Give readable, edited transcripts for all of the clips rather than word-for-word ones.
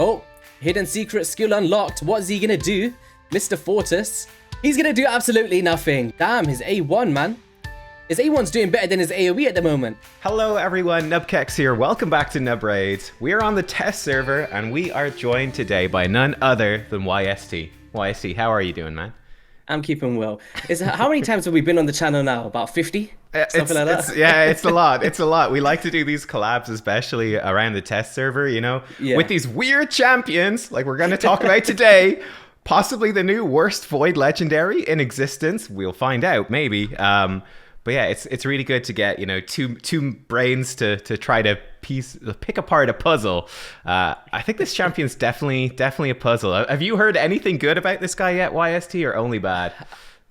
Oh, hidden secret skill unlocked. What's he gonna do? Mr. Fortis. He's gonna do absolutely nothing. Damn, his A1, man. His A1's doing better than his AoE at the moment. Hello everyone, nubkeks here. Welcome back to Nub Raids. We are on the test server and we are joined today by none other than YST. YST, how are you doing, man? I'm keeping well. How many times have we been on the channel now? About 50? Something like that? It's a lot. It's a lot. We like to do these collabs, especially around the test server, you know, with these weird champions like we're going to talk about today. Possibly the new worst Void Legendary in existence. We'll find out, maybe. But yeah, it's really good to get, you know, two brains to try to pick apart a puzzle. I think this champion's definitely a puzzle. Have you heard anything good about this guy yet, YST, or only bad?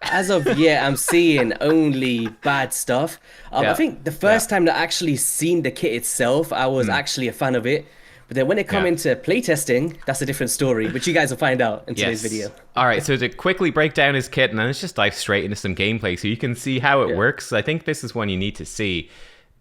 As of yet, I'm seeing only bad stuff. I think the first time that I actually seen the kit itself, I was actually a fan of it. But then when it come into playtesting, that's a different story, which you guys will find out in today's video. All right, so to quickly break down his kit, and then let's just dive straight into some gameplay so you can see how it works. I think this is one you need to see.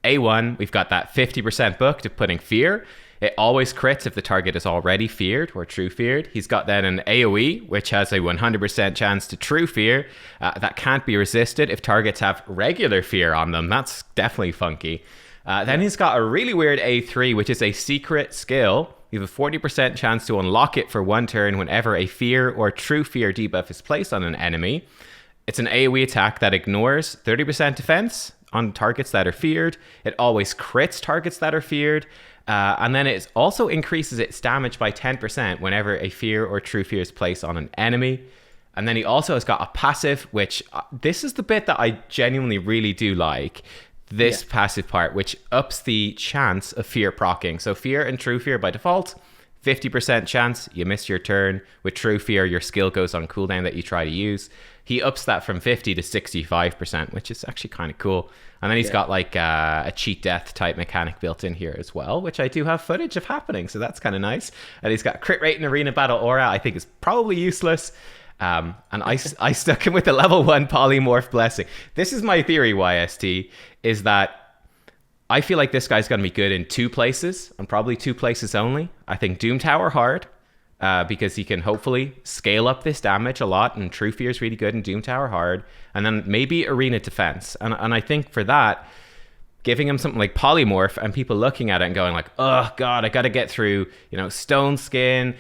A1, we've got that 50% book to putting fear. It always crits if the target is already feared or true feared. He's got then an AoE, which has a 100% chance to true fear. That can't be resisted if targets have regular fear on them. That's definitely funky. Then he's got a really weird A3, which is a secret skill. You have a 40% chance to unlock it for one turn whenever a fear or true fear debuff is placed on an enemy. It's an AoE attack that ignores 30% defense on targets that are feared. It always crits targets that are feared. And then it also increases its damage by 10% whenever a fear or true fear is placed on an enemy. And then he also has got a passive, which this is the bit that I genuinely really do like. This passive part, which ups the chance of fear proccing. So fear and true fear by default, 50% chance you miss your turn. With true fear, your skill goes on cooldown that you try to use. He ups that from 50 to 65%, which is actually kind of cool. And then he's got like a cheat death type mechanic built in here as well, which I do have footage of happening. So that's kind of nice. And he's got crit rate and arena battle aura. I think is probably useless. And I stuck him with the level 1 polymorph blessing. This is my theory, YST, is that I feel like this guy's going to be good in two places, and probably two places only. I think Doom Tower hard, because he can hopefully scale up this damage a lot, and True Fear is really good in Doom Tower hard. And then maybe arena defense. And I think for that, giving him something like polymorph and people looking at it and going like, oh God, I got to get through, you know, Stone Skin,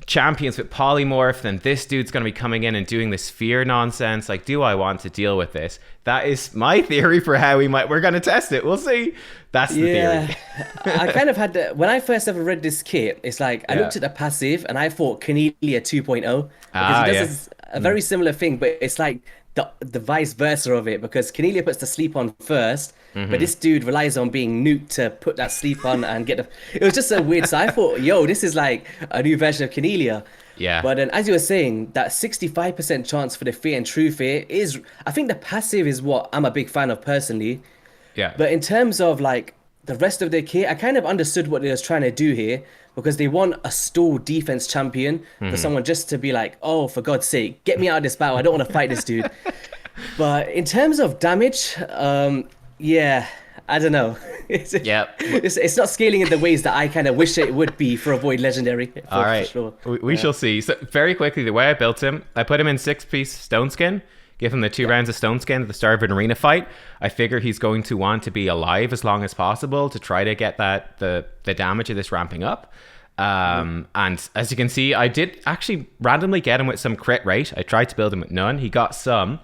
champions with polymorph, then this dude's going to be coming in and doing this fear nonsense. Like, do I want to deal with this? That is my theory for how we're going to test it. We'll see. That's the theory. I kind of had when I first ever read this kit, it's like I looked at the passive and I thought Cornelia 2.0 because he does a very similar thing, but it's like the vice versa of it, because Cornelia puts the sleep on first, but this dude relies on being nuked to put that sleep on and get the... It was just so weird. So I thought, yo, this is like a new version of Cornelia. Yeah. But then, as you were saying, that 65% chance for the fear and true fear is... I think the passive is what I'm a big fan of personally. Yeah. But in terms of like the rest of their kit, I kind of understood what they was trying to do here, because they want a stall defense champion for someone just to be like, oh, for God's sake, get me out of this battle. I don't want to fight this dude. But in terms of damage, yeah, I don't know. It's not scaling in the ways that I kind of wish it would be for a Void Legendary. All right, sure. we shall see. So very quickly, the way I built him, I put him in 6-piece Stone Skin. Give him the 2 rounds of Stone Skin at the start of an arena fight. I figure he's going to want to be alive as long as possible to try to get the damage of this ramping up. And as you can see, I did actually randomly get him with some crit rate. I tried to build him with none. He got some.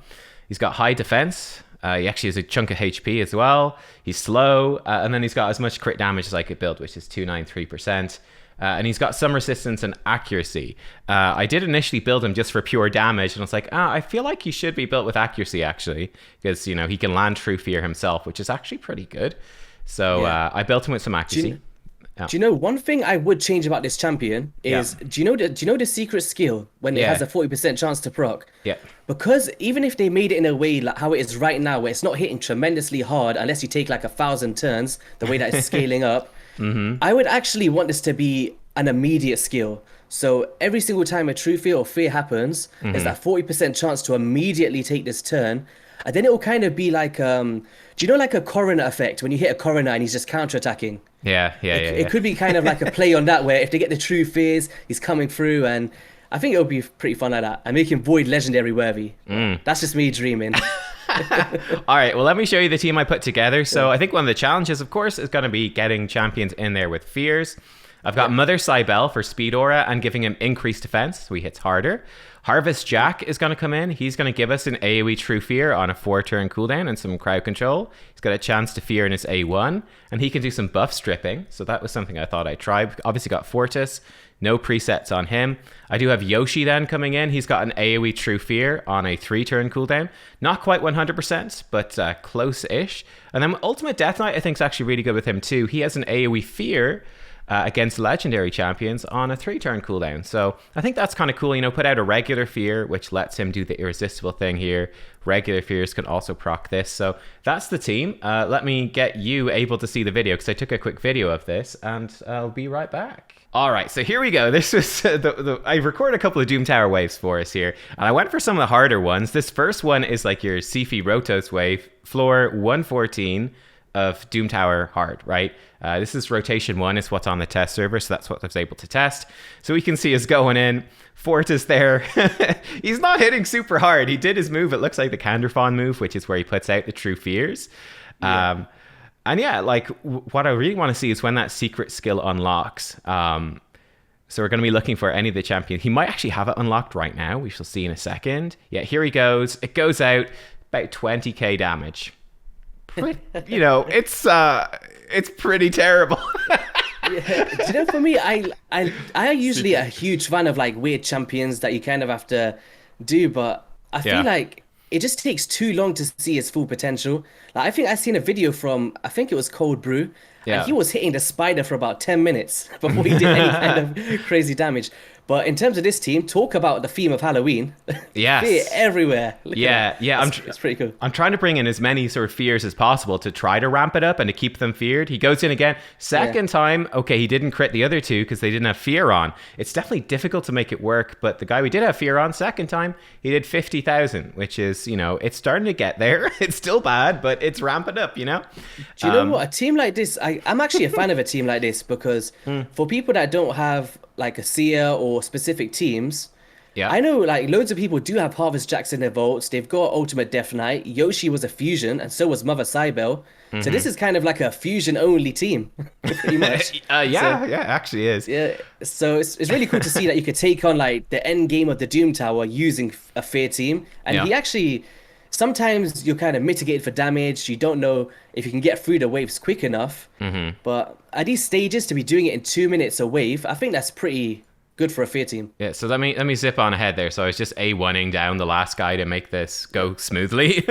He's got high defense. He actually has a chunk of HP as well. He's slow. And then he's got as much crit damage as I could build, which is 293%. And he's got some resistance and accuracy. I did initially build him just for pure damage, and I was like, I feel like he should be built with accuracy, actually, because, you know, he can land True Fear himself, which is actually pretty good. So I built him with some accuracy. Do you know one thing I would change about this champion is do you know the secret skill when it has a 40% chance to proc? Yeah. Because even if they made it in a way like how it is right now, where it's not hitting tremendously hard unless you take like 1,000 turns, the way that it's scaling up, I would actually want this to be an immediate skill. So every single time a true fear or fear happens, there's that 40% chance to immediately take this turn. And then it will kind of be like, do you know like a coroner effect when you hit a coroner and he's just counterattacking? It could be kind of like a play on that, where if they get the true fears, he's coming through, and I think it would be pretty fun like that, and make him void legendary worthy. That's just me dreaming. All right, well, let me show you the team I put together. So I think one of the challenges, of course, is going to be getting champions in there with fears. I've got Mother Cybele for speed aura and giving him increased defense, so he hits harder. Harvest Jack is going to come in. He's going to give us an AoE True Fear on a 4-turn cooldown and some crowd control. He's got a chance to fear in his A1, and he can do some buff stripping. So that was something I thought I'd try. Obviously got Fortis, no presets on him. I do have Yoshi then coming in. He's got an AoE True Fear on a 3-turn cooldown. Not quite 100%, but close-ish. And then Ultimate Death Knight I think is actually really good with him too. He has an AoE Fear against legendary champions on a 3-turn cooldown. So I think that's kind of cool. You know, put out a regular fear, which lets him do the irresistible thing here. Regular fears can also proc this. So that's the team. Let me get you able to see the video, because I took a quick video of this, and I'll be right back. All right, so here we go. This was I recorded a couple of Doom Tower waves for us here, and I went for some of the harder ones. This first one is like your Sifi Rotos wave, floor 114 of Doom Tower hard, right? This is rotation 1, is what's on the test server, so that's what I was able to test. So we can see us going in. Fortis there. He's not hitting super hard. He did his move. It looks like the Kanderfon move, which is where he puts out the true fears. Yeah. And yeah, like what I really want to see is when that secret skill unlocks. So we're going to be looking for any of the champions. He might actually have it unlocked right now. We shall see in a second. Yeah, here he goes. It goes out about 20k damage. You know, it's pretty terrible. Yeah. Do you know, for me, I usually a huge fan of like weird champions that you kind of have to do, but I feel like it just takes too long to see his full potential. Like, I think I seen a video from, I think it was Cold Brew, and he was hitting the spider for about 10 minutes before he did any kind of crazy damage. But in terms of this team, talk about the theme of Halloween. Yes. Fear everywhere. It's pretty cool. I'm trying to bring in as many sort of fears as possible to try to ramp it up and to keep them feared. He goes in again. Second time, okay, he didn't crit the other two because they didn't have fear on. It's definitely difficult to make it work, but the guy we did have fear on, second time, he did 50,000, which is, you know, it's starting to get there. It's still bad, but it's ramping up, you know? Do you know what? A team like this, I'm actually a fan of a team like this, because for people that don't have like a seer or specific teams, I know like loads of people do have Harvest Jacks in their vaults. They've got Ultimate Death Knight. Yoshi was a fusion, and so was Mother Cybele. So this is kind of like a fusion only team, pretty much. Actually is. Yeah, so it's really cool to see that you could take on like the end game of the Doom Tower using a fear team, and he actually. Sometimes you're kind of mitigated for damage. You don't know if you can get through the waves quick enough. But at these stages, to be doing it in 2 minutes a wave, I think that's pretty good for a fear team. Yeah, so let me zip on ahead there. So I was just A1ing down the last guy to make this go smoothly.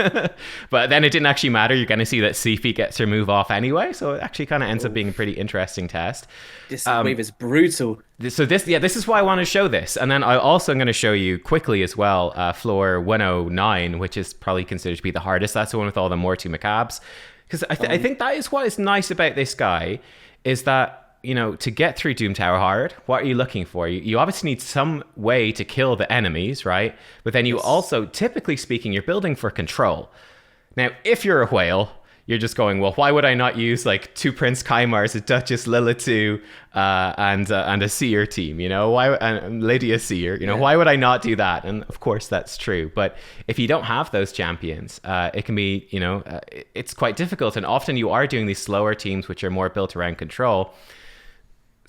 But then it didn't actually matter. You're going to see that Sifi gets her move off anyway. So it actually kind of ends up being a pretty interesting test. This wave is brutal. So this is why I want to show this. And then I also am going to show you quickly as well, floor 109, which is probably considered to be the hardest. That's the one with all the Mortu Macabres. Because I think that is what is nice about this guy, is that, you know, to get through Doom Tower hard, what are you looking for? You obviously need some way to kill the enemies, right? But then you also, typically speaking, you're building for control. Now, if you're a whale, you're just going, well, why would I not use like 2 Prince Kaimars, a Duchess Lilitu, and a Seer team, you know? Why, and Lydia Seer, you know, why would I not do that? And of course that's true. But if you don't have those champions, it can be, you know, it's quite difficult. And often you are doing these slower teams, which are more built around control.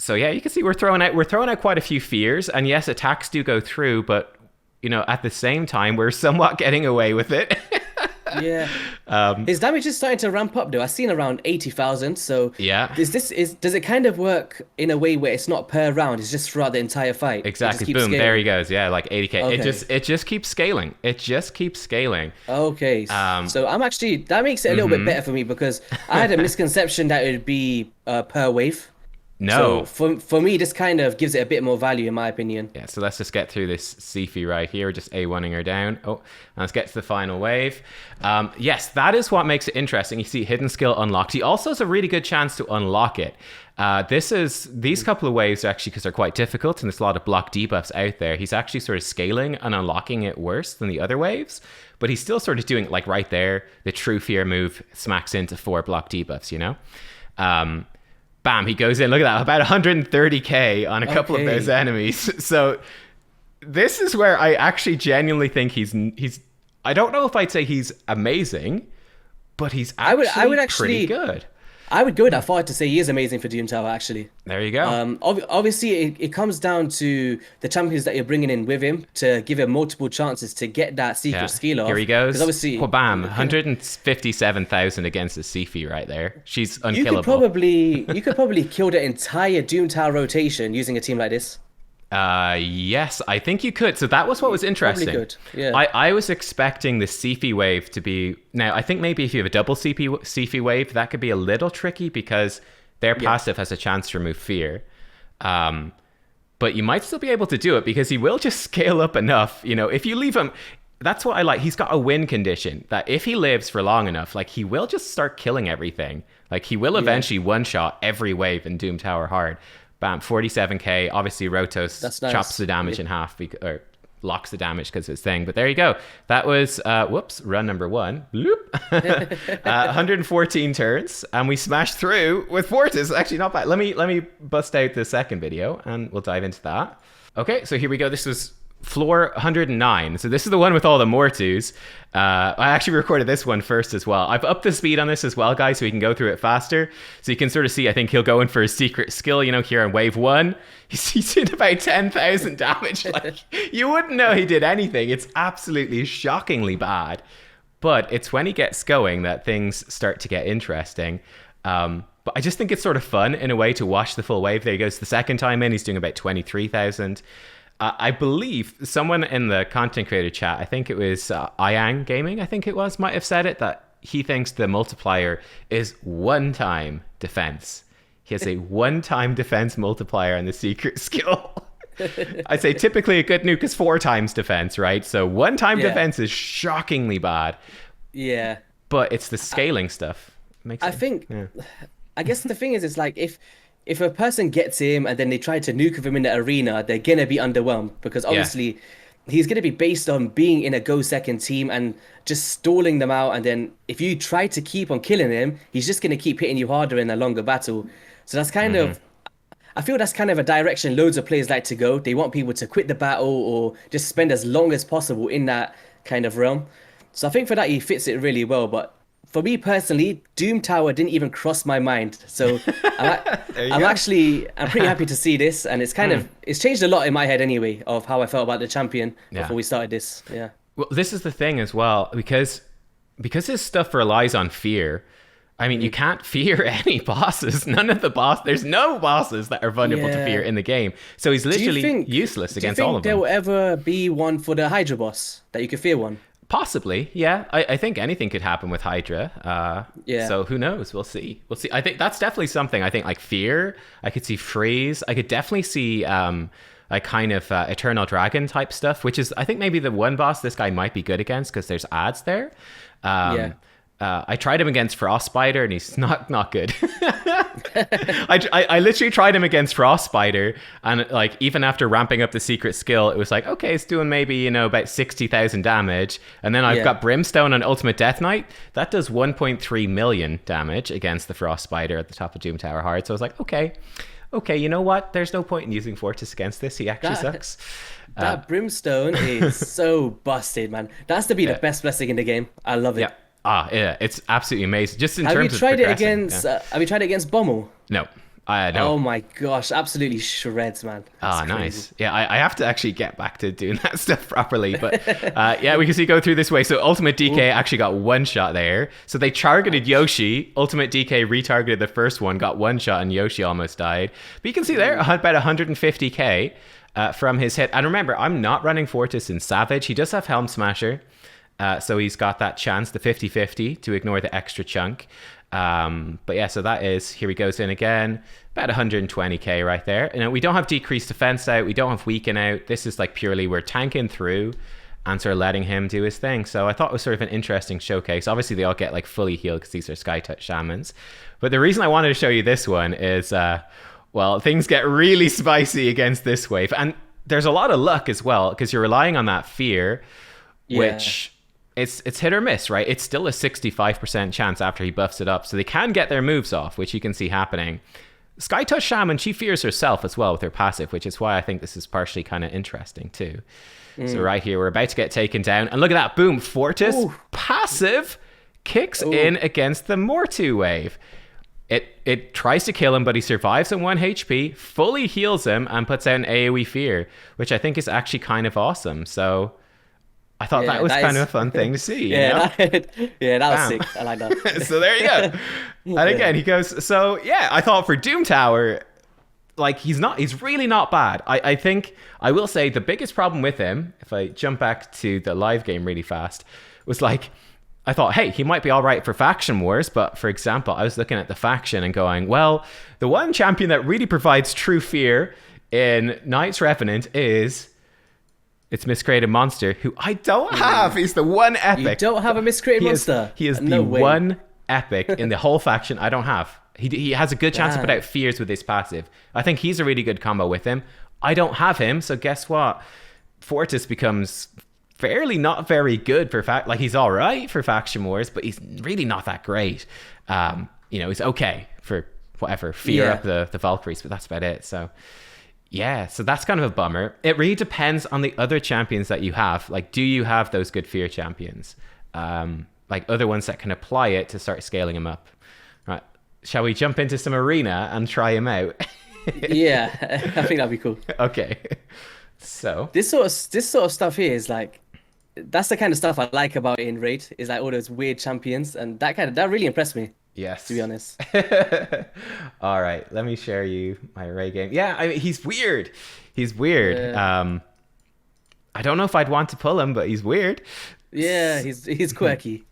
So yeah, you can see we're throwing out quite a few fears, and yes, attacks do go through, but you know, at the same time, we're somewhat getting away with it. Yeah. His damage is starting to ramp up though. I've seen around 80,000. So yeah, does it kind of work in a way where it's not per round? It's just throughout the entire fight. Exactly. Boom. Scaling. There he goes. Yeah, like 80k. Okay. It just keeps scaling. It just keeps scaling. Okay. So I'm actually, that makes it a little bit better for me, because I had a misconception that it would be per wave. No. So for me, this kind of gives it a bit more value, in my opinion. Yeah, so let's just get through this Sifi right here. Just A1ing her down. Oh, let's get to the final wave. Yes, that is what makes it interesting. You see hidden skill unlocked. He also has a really good chance to unlock it. These couple of waves are actually, because they're quite difficult and there's a lot of block debuffs out there, he's actually sort of scaling and unlocking it worse than the other waves. But he's still sort of doing, like right there, the True Fear move smacks into 4 block debuffs, you know? bam, he goes in. Look at that, about 130k on a couple of those enemies. So this is where I actually genuinely think he's. I don't know if I'd say he's amazing, but he's actually, I would actually pretty good. I would go that far to say he is amazing for Doom Tower, actually. There you go. Obviously, it comes down to the champions that you're bringing in with him to give him multiple chances to get that secret skill off. Here he goes. Because obviously, bam, 157,000 against the Sifi right there. She's unkillable. You could probably kill the entire Doom Tower rotation using a team like this. Yes, I think you could. So that was what was interesting. Probably could. Yeah. I was expecting the Sifi wave to be... Now, I think maybe if you have a double Sifi wave, that could be a little tricky because their passive has a chance to remove fear. But you might still be able to do it because he will just scale up enough. You know, if you leave him... That's what I like. He's got a win condition that if he lives for long enough, like he will just start killing everything. Like he will eventually one-shot every wave in Doom Tower hard. Bam, 47k. Obviously, Rotos chops the damage in half, or locks the damage because of his thing. But there you go. That was, run number 1. Bloop. 114 turns, and we smashed through with Fortis. Actually, not bad. Let me bust out the second video, and we'll dive into that. Okay, so here we go. This was floor 109. So this is the one with all the Mortus. I actually recorded this one first as well. I've upped the speed on this as well, guys, so we can go through it faster. So you can sort of see, I think he'll go in for his secret skill, you know, here on wave 1. He's in about 10,000 damage. Like, you wouldn't know he did anything. It's absolutely shockingly bad. But it's when he gets going that things start to get interesting. But I just think it's sort of fun in a way to watch the full wave. There he goes the second time in. He's doing about 23,000. I believe someone in the content creator chat, I think it was Iang Gaming, I think it was, might have said it, that he thinks the multiplier is one-time defense. He has a one-time defense multiplier on the secret skill. I'd say typically a good nuke is 4 times defense, right? So one-time defense is shockingly bad. Yeah. But it's the scaling stuff. I guess the thing is, it's like if a person gets him and then they try to nuke him in the arena, they're going to be underwhelmed because obviously he's going to be based on being in a go second team and just stalling them out. And then if you try to keep on killing him, he's just going to keep hitting you harder in a longer battle. So that's kind of, I feel that's kind of a direction loads of players like to go. They want people to quit the battle or just spend as long as possible in that kind of realm. So I think for that, he fits it really well. But for me personally, Doom Tower didn't even cross my mind. So I'm pretty happy to see this. And it's kind of, it's changed a lot in my head anyway, of how I felt about the champion before we started this. Yeah. Well, this is the thing as well, because his stuff relies on fear. I mean, you can't fear any bosses. There's no bosses that are vulnerable to fear in the game. So he's literally useless against all of them. Do you think there will ever be one for the Hydra boss that you could fear one? Possibly, yeah. I think anything could happen with Hydra. So who knows? We'll see. I think that's definitely something. I think like fear. I could see freeze. I could definitely see like kind of Eternal Dragon type stuff, which is I think maybe the one boss this guy might be good against because there's ads there. I tried him against Frost Spider and he's not good. I literally tried him against Frost Spider and like even after ramping up the secret skill, it was like, okay, it's doing maybe, about 60,000 damage. And then I've got Brimstone on Ultimate Death Knight. That does 1.3 million damage against the Frost Spider at the top of Doom Tower Hard. So I was like, okay, you know what? There's no point in using Fortis against this. He actually sucks. That Brimstone is so busted, man. That has to be the best blessing in the game. I love it. Yeah, it's absolutely amazing. Just in have terms you tried of it against? Have you tried it against Bommel? No, I don't. Oh my gosh, absolutely shreds, man. That's nice. Yeah, I have to actually get back to doing that stuff properly. But we can see go through this way. So Ultimate DK actually got one shot there. So they targeted Yoshi. Ultimate DK retargeted the first one, got one shot, and Yoshi almost died. But you can see there about 150k from his hit. And remember, I'm not running Fortis in Savage. He does have Helm Smasher. So he's got that chance, the 50-50, to ignore the extra chunk. But yeah, so that is, here he goes in again, about 120k right there. We don't have decreased defense out, we don't have weaken out. This is like purely we're tanking through and sort of letting him do his thing. So I thought it was sort of an interesting showcase. Obviously they all get like fully healed because these are Sky Touch Shamans. But the reason I wanted to show you this one is, things get really spicy against this wave. And there's a lot of luck as well because you're relying on that fear, which... It's hit or miss, right? It's still a 65% chance after he buffs it up. So they can get their moves off, which you can see happening. Skytouch Shaman, she fears herself as well with her passive, which is why I think this is partially kind of interesting too. So right here, we're about to get taken down. And look at that. Boom. Fortis, passive, kicks in against the Mortu wave. It tries to kill him, but he survives at 1 HP, fully heals him, and puts out an AoE Fear, which I think is actually kind of awesome. So I thought that was kind of a fun thing to see. That was sick. I like that. So there you go. And again, he goes, so yeah, I thought for Doom Tower, like he's really not bad. I think I will say the biggest problem with him, if I jump back to the live game really fast, was like, I thought, hey, he might be all right for faction wars, but for example, I was looking at the faction and going, well, the one champion that really provides true fear in Knights Revenant is it's Miscreated Monster, who I don't have. He's the one epic. You don't have a Miscreated Monster? He is the one epic in the whole faction I don't have. He has a good chance to put out fears with his passive. I think he's a really good combo with him. I don't have him, so guess what? Fortis becomes fairly not very good for like he's all right for faction wars, but he's really not that great. He's okay for whatever fear up the Valkyries, but that's about it. So yeah, so that's kind of a bummer. It really depends on the other champions that you have. Like, do you have those good fear champions? Like other ones that can apply it to start scaling them up. Right. Shall we jump into some arena and try him out? Yeah, I think that'd be cool. Okay. So this sort of stuff here is like, that's the kind of stuff I like about it in Raid, is like all those weird champions, and that really impressed me. Yes. To be honest. All right, let me share you my Raid game. Yeah, I mean, he's weird. He's weird. I don't know if I'd want to pull him, but he's weird. Yeah, he's quirky.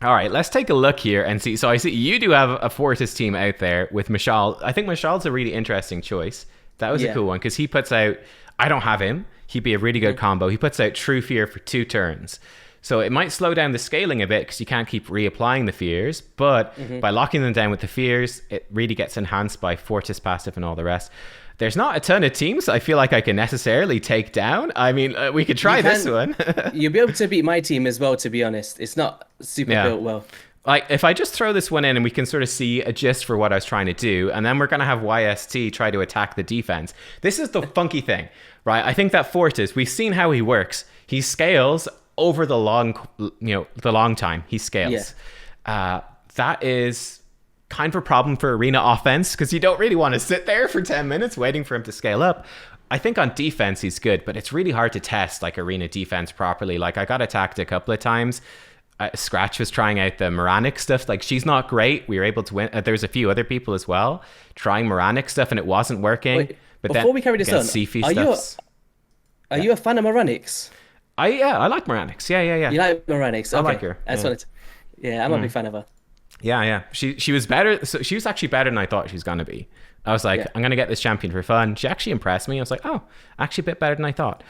All right, let's take a look here and see. So I see you do have a Fortis team out there with Mashal. I think Mashal's a really interesting choice. That was a cool one because he puts out, I don't have him. He'd be a really good combo. He puts out True Fear for 2 turns. So it might slow down the scaling a bit because you can't keep reapplying the fears. But by locking them down with the fears, it really gets enhanced by Fortis passive and all the rest. There's not a ton of teams I feel like I can necessarily take down. I mean, we could try this one. You'll be able to beat my team as well, to be honest. It's not super built well. Like, if I just throw this one in and we can sort of see a gist for what I was trying to do, and then we're going to have YST try to attack the defense. This is the funky thing, right? I think that Fortis, we've seen how he works. He scales over the long time. He scales. Yeah. That is kind of a problem for arena offense because you don't really want to sit there for 10 minutes waiting for him to scale up. I think on defense he's good, but it's really hard to test like arena defense properly. Like I got attacked a couple of times. Scratch was trying out the Moranic stuff. Like she's not great. We were able to win. There's a few other people as well trying Moranic stuff and it wasn't working. Wait, but before we carry this on, are you a fan of Moranics? I like Moranics. Yeah. You like Moranics? Okay. I like her. I'm a big fan of her. Yeah. She was better. So she was actually better than I thought she was gonna be. I was like, I'm gonna get this champion for fun. She actually impressed me. I was like, oh, actually a bit better than I thought.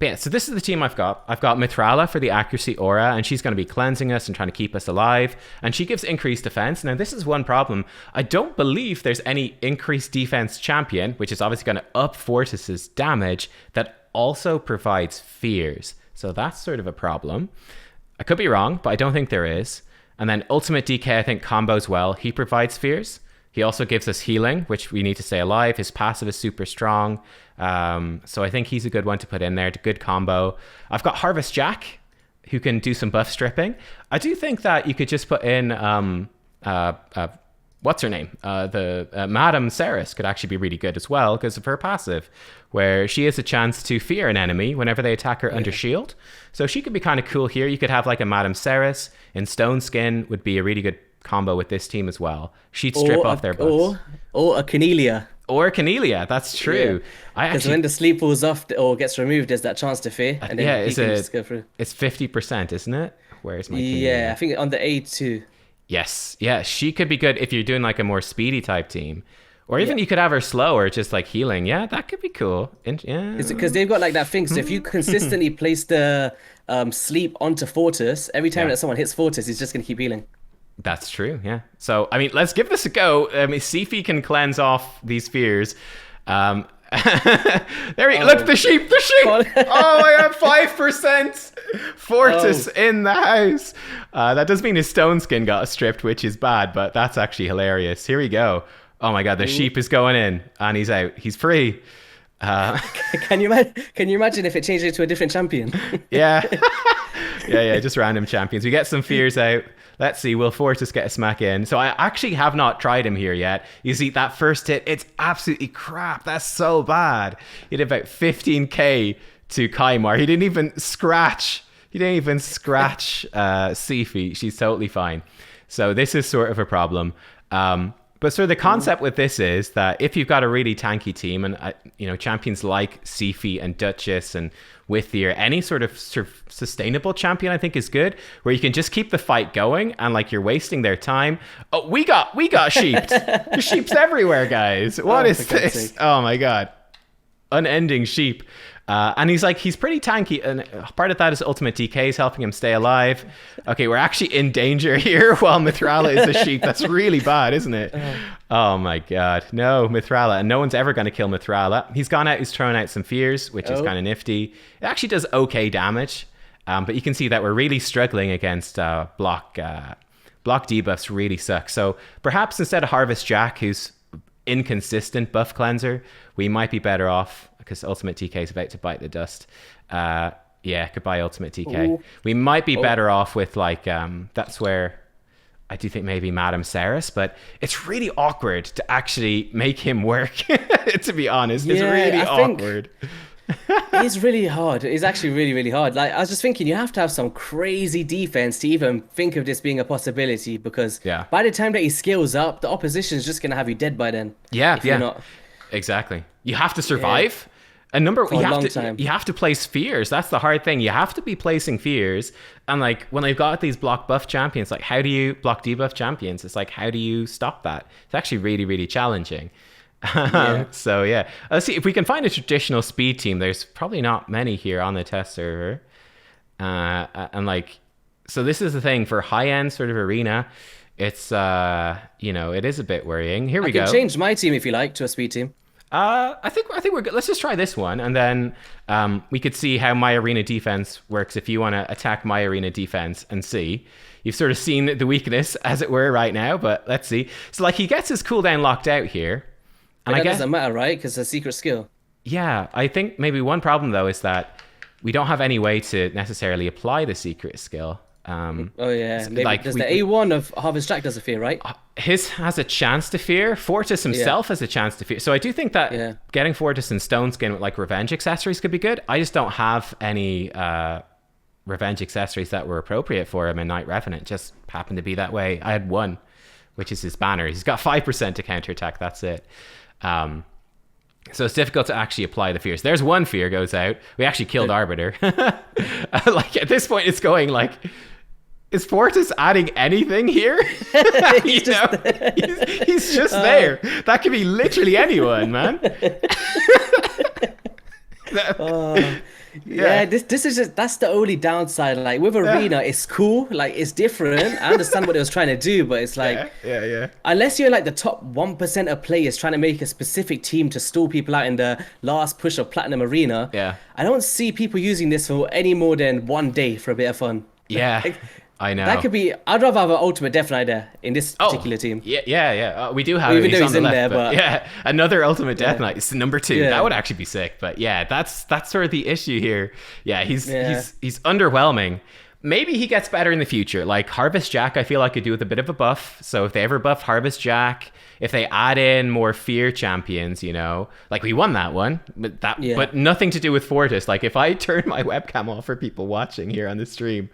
But yeah, so this is the team I've got. I've got Mithrala for the accuracy aura, and she's going to be cleansing us and trying to keep us alive. And she gives increased defense. Now, this is one problem. I don't believe there's any increased defense champion, which is obviously going to up Fortis's damage, that also provides fears. So that's sort of a problem. I could be wrong, but I don't think there is. And then Ultimate DK, I think, combos well. He provides fears. He also gives us healing, which we need to stay alive. His passive is super strong. So I think he's a good one to put in there. Good combo. I've got Harvest Jack, who can do some buff stripping. I do think that you could just put in, what's her name? Madame Ceres could actually be really good as well because of her passive, where she has a chance to fear an enemy whenever they attack her under shield. So she could be kind of cool here. You could have like a Madame Ceres in Stone Skin would be a really good combo with this team as well. She'd strip off their butts. Or a Cornelia. Or Cornelia, that's true. Because when the sleep falls off or gets removed, there's that chance to fear. And then he can just go through. It's 50%, isn't it? Where's my Cornelia? Yeah, I think on the A2. Yes. Yeah, she could be good if you're doing like a more speedy type team. Or even you could have her slow or just like healing. Yeah, that could be cool. Because they've got like that thing. So if you consistently place the sleep onto Fortis, every time that someone hits Fortis, he's just going to keep healing. That's true, yeah. So, I mean, let's give this a go. See if he can cleanse off these fears. There we go. Look, the sheep! Oh my god, 5% Fortis in the house. That does mean his stone skin got stripped, which is bad, but that's actually hilarious. Here we go. Oh my god, the sheep is going in and he's out. He's free. Can you imagine if it changed into a different champion? Yeah. Yeah, just random champions. We get some fears out. Let's see, will Fortis get a smack in? So I actually have not tried him here yet. You see, that first hit, it's absolutely crap. That's so bad. He did about 15k to Kaimar. He didn't even scratch Sifi. She's totally fine. So this is sort of a problem. But so the concept with this is that if you've got a really tanky team and champions like Sifi and Duchess and Withier, any sort of sustainable champion I think is good, where you can just keep the fight going and like you're wasting their time. Oh, we got sheeped. There's sheeps everywhere, guys. What is this? Oh my god, unending sheep. And he's pretty tanky, and part of that is ultimate DK is helping him stay alive. Okay, we're actually in danger here while Mithrala is a sheep. That's really bad, isn't it? Oh my god, no, Mithrala, and no one's ever going to kill Mithrala. He's gone out, he's thrown out some fears, which is kind of nifty. It actually does okay damage, but you can see that we're really struggling against block debuffs really suck. So perhaps instead of Harvest Jack, who's inconsistent buff cleanser, we might be better off, because Ultimate TK is about to bite the dust. Yeah, goodbye Ultimate TK. Ooh. We might be better off with like, that's where I do think maybe Madame Ceres, but it's really awkward to actually make him work, to be honest. It's really awkward. It's really hard. It's actually really, really hard. Like, I was just thinking, you have to have some crazy defense to even think of this being a possibility, because by the time that he scales up, the opposition is just going to have you dead by then. Yeah. Exactly. You have to survive. You have to place fears. That's the hard thing. You have to be placing fears. And like when they've got these block buff champions, like how do you block debuff champions? It's like, how do you stop that? It's actually really, really challenging. So yeah, let's see if we can find a traditional speed team. There's probably not many here on the test server. And like, so this is the thing for high end sort of arena. It's, it is a bit worrying. Here we go. I can change my team if you like to a speed team. I think we're good. Let's just try this one, and then we could see how my arena defense works if you want to attack my arena defense and see. You've sort of seen the weakness, as it were, right now, but let's see. So, like, he gets his cooldown locked out here. And that doesn't matter, right? Because it's a secret skill. Yeah, I think maybe one problem, though, is that we don't have any way to necessarily apply the secret skill. Maybe like the A1 of Harvest Jack does a fear, right? His has a chance to fear. Fortis himself has a chance to fear. So I do think that getting Fortis and Stone Skin with like revenge accessories could be good. I just don't have any revenge accessories that were appropriate for him in Night Revenant. Just happened to be that way. I had one, which is his banner. He's got 5% to counterattack. That's it. So it's difficult to actually apply the fears. There's one fear goes out. We actually killed Arbiter. Like at this point, it's going like, is Fortis adding anything here? He's just there. That could be literally anyone, man. This is just, that's the only downside. Like with Arena, it's cool, like it's different. I understand what it was trying to do, but it's like unless you're like the top 1% of players trying to make a specific team to stall people out in the last push of Platinum Arena, I don't see people using this for any more than one day for a bit of fun. Like, I know. That could be. I'd rather have an Ultimate Death Knight there in this particular team. We do have. Even though he's in there, but another Ultimate Death Knight. It's number 2. That would actually be sick. But that's sort of the issue here. He's underwhelming. Maybe he gets better in the future. Like Harvest Jack, I feel like could do with a bit of a buff. So if they ever buff Harvest Jack, if they add in more fear champions, like we won that one, but nothing to do with Fortis. Like if I turn my webcam off for people watching here on the stream.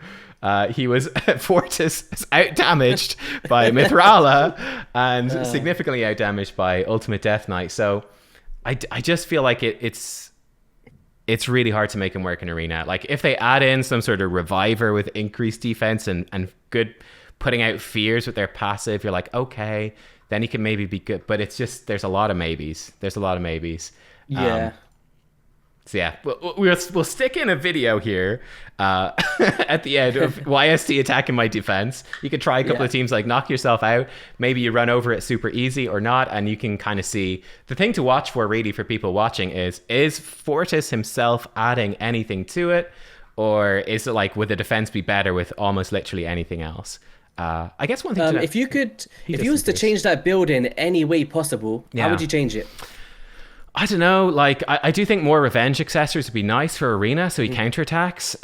He was Fortis out damaged by Mithrala and significantly out damaged by Ultimate Death Knight. So I just feel like it's really hard to make him work in Arena. Like if they add in some sort of reviver with increased defense and good putting out fears with their passive, you're like, okay, then he can maybe be good. But it's just, there's a lot of maybes. So we'll stick in a video here at the end of YST attacking my defense. You could try a couple of teams, like knock yourself out. Maybe you run over it super easy or not, and you can kind of see. The thing to watch for really for people watching is Fortis himself adding anything to it, or is it like would the defense be better with almost literally anything else? I guess one thing to If you could, he if does you some was to things. change that build in any way possible, how would Yeah. you change it? I don't know. Like, I do think more revenge accessories would be nice for Arena, so he counterattacks.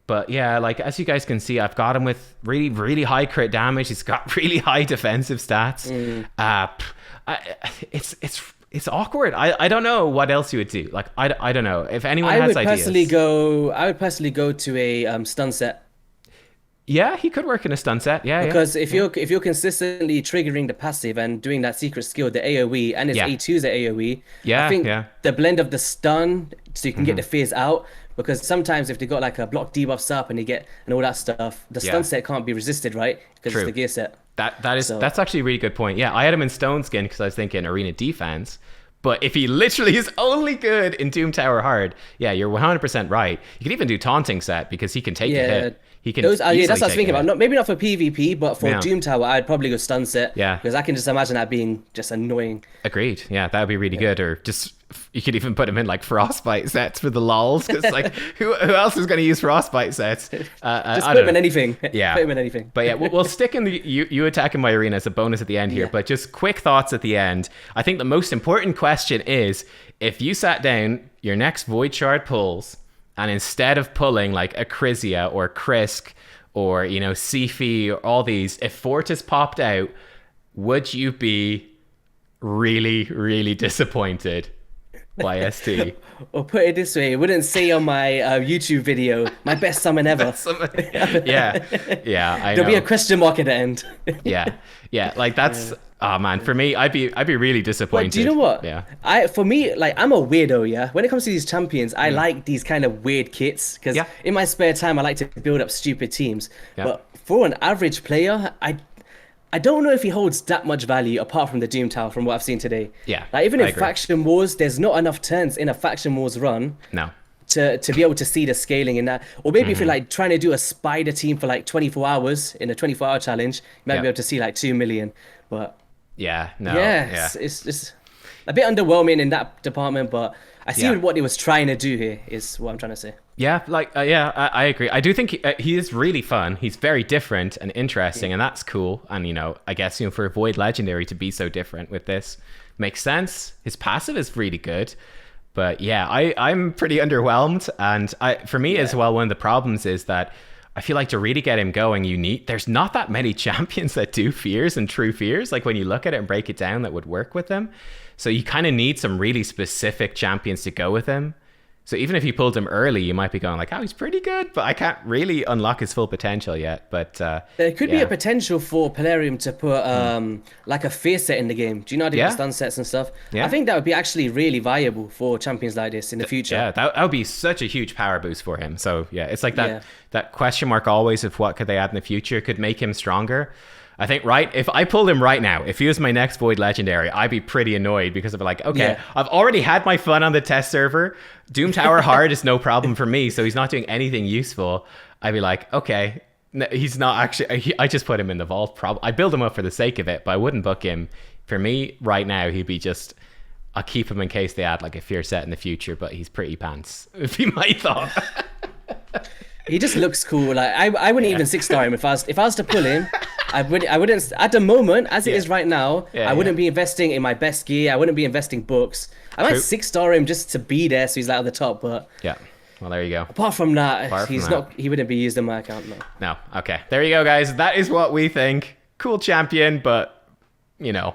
But yeah, like as you guys can see, I've got him with really, really high crit damage. He's got really high defensive stats. It's awkward. I don't know what else you would do. Like, I don't know if anyone I has would ideas. personally go. I would personally go to a stun set. Yeah, he could work in a stun set. Yeah, Because if you're consistently triggering the passive and doing that secret skill, the AoE, and it's Yeah. A2's the AoE, Yeah, I think yeah. the blend of the stun so you can get the fears out. Because sometimes if they got like a block debuffs up and all that stuff, the Yeah. stun set can't be resisted, right? Because True. it's the gear set. That's actually a really good point. Yeah, I had him in Stone Skin because I was thinking arena defense. But if he literally is only good in Doom Tower Hard, yeah, you're 100% right. You could even do taunting set because he can take a hit. He can Those, yeah, easily that's what I was take thinking a about. hit. Not maybe not for PvP, but for Yeah. Doom Tower, I'd probably go stun set. Yeah. Because I can just imagine that being just annoying. Agreed. Yeah, that would be really good. Or just you could even put him in like frostbite sets for the lols because like who else is going to use frostbite sets? Just I put don't him in know. anything. Yeah. Put him in anything. But yeah, we'll stick in the you attacking my arena as a bonus at the end here. Yeah. But just quick thoughts at the end. I think the most important question is if you sat down, your next Void Shard pulls, and instead of pulling like a Krizia or Krisk or Sifi or all these, if Fortis popped out, would you be really, really disappointed? YST. Or put it this way, it wouldn't say on my YouTube video, my best summon ever. Yeah, I know. There'll be a question mark at the end. yeah. Like that's oh man, for me, I'd be really disappointed. But do you know what? Yeah. For me, like I'm a weirdo, yeah. When it comes to these champions, I like these kind of weird kits because Yeah. in my spare time I like to build up stupid teams. Yeah. But for an average player, I don't know if he holds that much value apart from the Doom Tower from what I've seen today. Yeah, Like even I in agree. faction wars, there's not enough turns in a faction wars run No. to be able to see the scaling in that. Or maybe Mm-hmm. if you're like trying to do a spider team for like 24 hours in a 24-hour challenge, you might Yeah. be able to see like 2 million. But Yeah. No. yeah, Yeah. it's just a bit underwhelming in that department, but I see Yeah. what he was trying to do here is what I'm trying to say. Yeah, like I agree. I do think he is really fun. He's very different and interesting, and that's cool. And I guess for a Void Legendary to be so different with this makes sense. His passive is really good, but yeah, I'm pretty underwhelmed. And for me as well, one of the problems is that I feel like to really get him going, there's not that many champions that do fears and true fears. Like when you look at it and break it down, that would work with him. So you kind of need some really specific champions to go with him. So even if you pulled him early, you might be going like, oh, he's pretty good, but I can't really unlock his full potential yet. But There could be a potential for Pelarium to put like a fear set in the game. Do you know how to Yeah. do stun sets and stuff? Yeah. I think that would be actually really viable for champions like this in the future. Yeah, that would be such a huge power boost for him. So yeah, it's like that Yeah. that question mark always of what could they add in the future could make him stronger. I think if I pulled him right now, if he was my next Void Legendary, I'd be pretty annoyed because I'd be like, okay, Yeah. I've already had my fun on the test server. Doom Tower Hard is no problem for me, so he's not doing anything useful. I'd be like, okay, he's not actually. I just put him in the vault. I build him up for the sake of it, but I wouldn't book him. For me, right now, he'd be just. I'll keep him in case they add like a fear set in the future, but he's pretty pants. Would be my thought. He just looks cool. Like I wouldn't even 6-star him if I was to pull him. I wouldn't at the moment as it is right now. Yeah, I wouldn't be investing in my best gear. I wouldn't be investing books. I might True. 6-star him just to be there, so he's like at the top. But Yeah. Well, there you go. apart from that, Apart from he's that. not. He wouldn't be used in my account. No. No. Okay. There you go, guys. That is what we think. Cool champion, but yeah.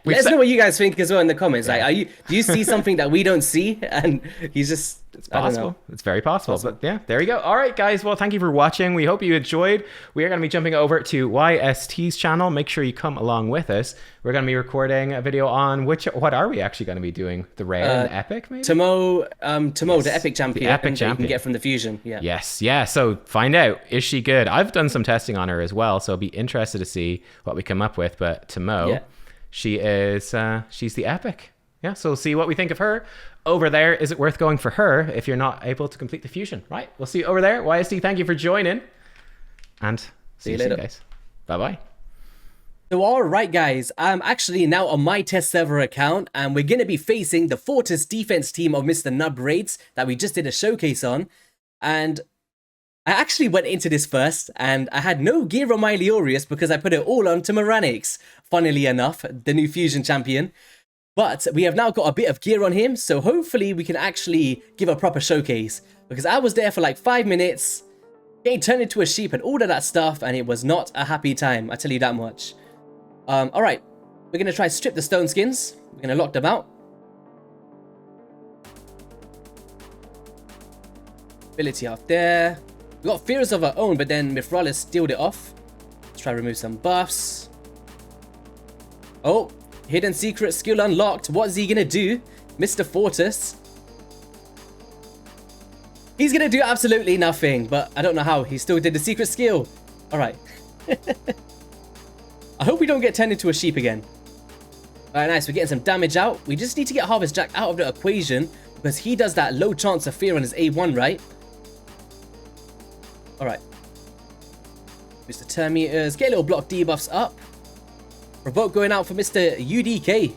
We've Let us said- know what you guys think as well in the comments. Like, do you see something that we don't see? And he's just. It's I don't possible. know. It's very possible. But yeah, there you go. All right, guys. Well, thank you for watching. We hope you enjoyed. We are going to be jumping over to YST's channel. Make sure you come along with us. We're going to be recording a video on what are we actually going to be doing? The rare and the epic, maybe? Tomo, the epic champion. The epic that champion. you can get from the fusion. Yeah. Yes, yeah. So find out, is she good? I've done some testing on her as well, so I'll be interested to see what we come up with. But Tomo, Yeah. she is, she's the epic. Yeah, so we'll see what we think of her. Over there, is it worth going for her if you're not able to complete the fusion? Right, we'll see you over there. YSD, thank you for joining. And see you soon, later. guys. Bye-bye. So alright guys, I'm actually now on my test server account and we're going to be facing the Fortis defense team of Mr. Nub Raids that we just did a showcase on. And I actually went into this first, and I had no gear on my Leorius because I put it all onto Moranix, funnily enough, the new Fusion champion. But we have now got a bit of gear on him, so hopefully we can actually give a proper showcase. Because I was there for like 5 minutes, getting turned into a sheep and all of that stuff, and it was not a happy time, I tell you that much. Alright, we're going to try to strip the stone skins. We're going to lock them out. Ability out there. We got Fears of our own, but then Mithralis stealed it off. Let's try to remove some buffs. Oh, hidden secret skill unlocked. What is he gonna do? Mr. Fortis. He's gonna do absolutely nothing, but I don't know how. He still did the secret skill. Alright. I hope we don't get turned into a sheep again. Alright, nice. We're getting some damage out. We just need to get Harvest Jack out of the equation because he does that low chance of fear on his A1, right? Alright. Mr. Turn meters. Get little block debuffs up. Provoke going out for Mr. UDK.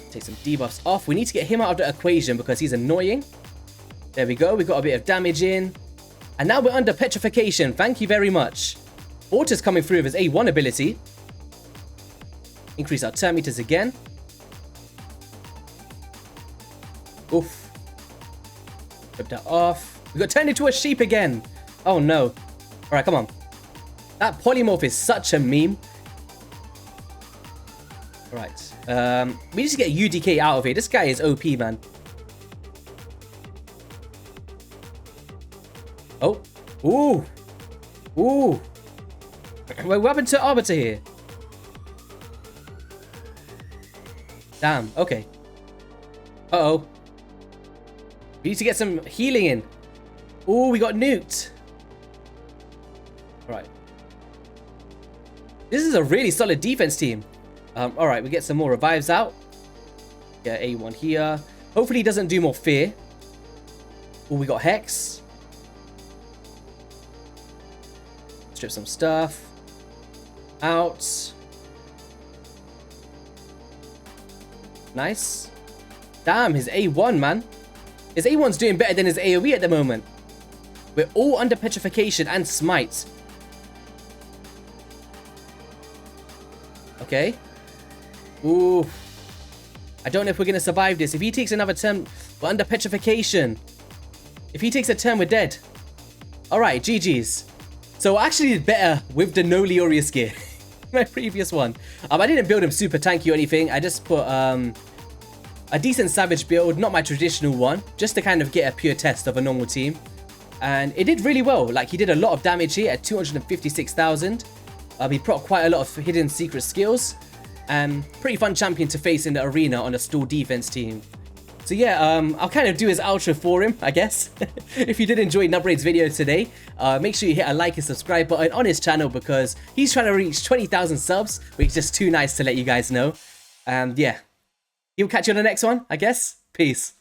Take some debuffs off. We need to get him out of the equation because he's annoying. There we go. We got a bit of damage in. And now we're under petrification. Thank you very much. Fortis coming through with his A1 ability. Increase our turn meters again. Oof. Rip that off. We got turned into a sheep again. Oh no. Alright, come on. That polymorph is such a meme. Alright. We need to get UDK out of here. This guy is OP, man. Oh. Ooh. Ooh. What happened to Arbiter here? Damn. Okay. Uh-oh. We need to get some healing in. Ooh, we got nuked. Alright. This is a really solid defense team. Alright, we get some more revives out. Yeah, A1 here. Hopefully he doesn't do more fear. Oh, we got Hex. Strip some stuff. Out. Nice. Damn, his A1, man. His A1's doing better than his AoE at the moment. We're all under petrification and smite. Okay. Ooh. I don't know if we're going to survive this. If he takes another turn, we're under petrification. If he takes a turn, we're dead. Alright, GG's. So I actually did better with the no Leorius gear. My previous one. I didn't build him super tanky or anything. I just put a decent savage build, not my traditional one, just to kind of get a pure test of a normal team. And it did really well. Like, he did a lot of damage here at 256,000. He proc quite a lot of hidden secret skills. And pretty fun champion to face in the arena on a stall defense team. So yeah, I'll kind of do his outro for him, I guess. If you did enjoy Nubraid's video today, make sure you hit a like and subscribe button on his channel because he's trying to reach 20,000 subs, which is just too nice to let you guys know. And yeah, he'll catch you on the next one, I guess. Peace.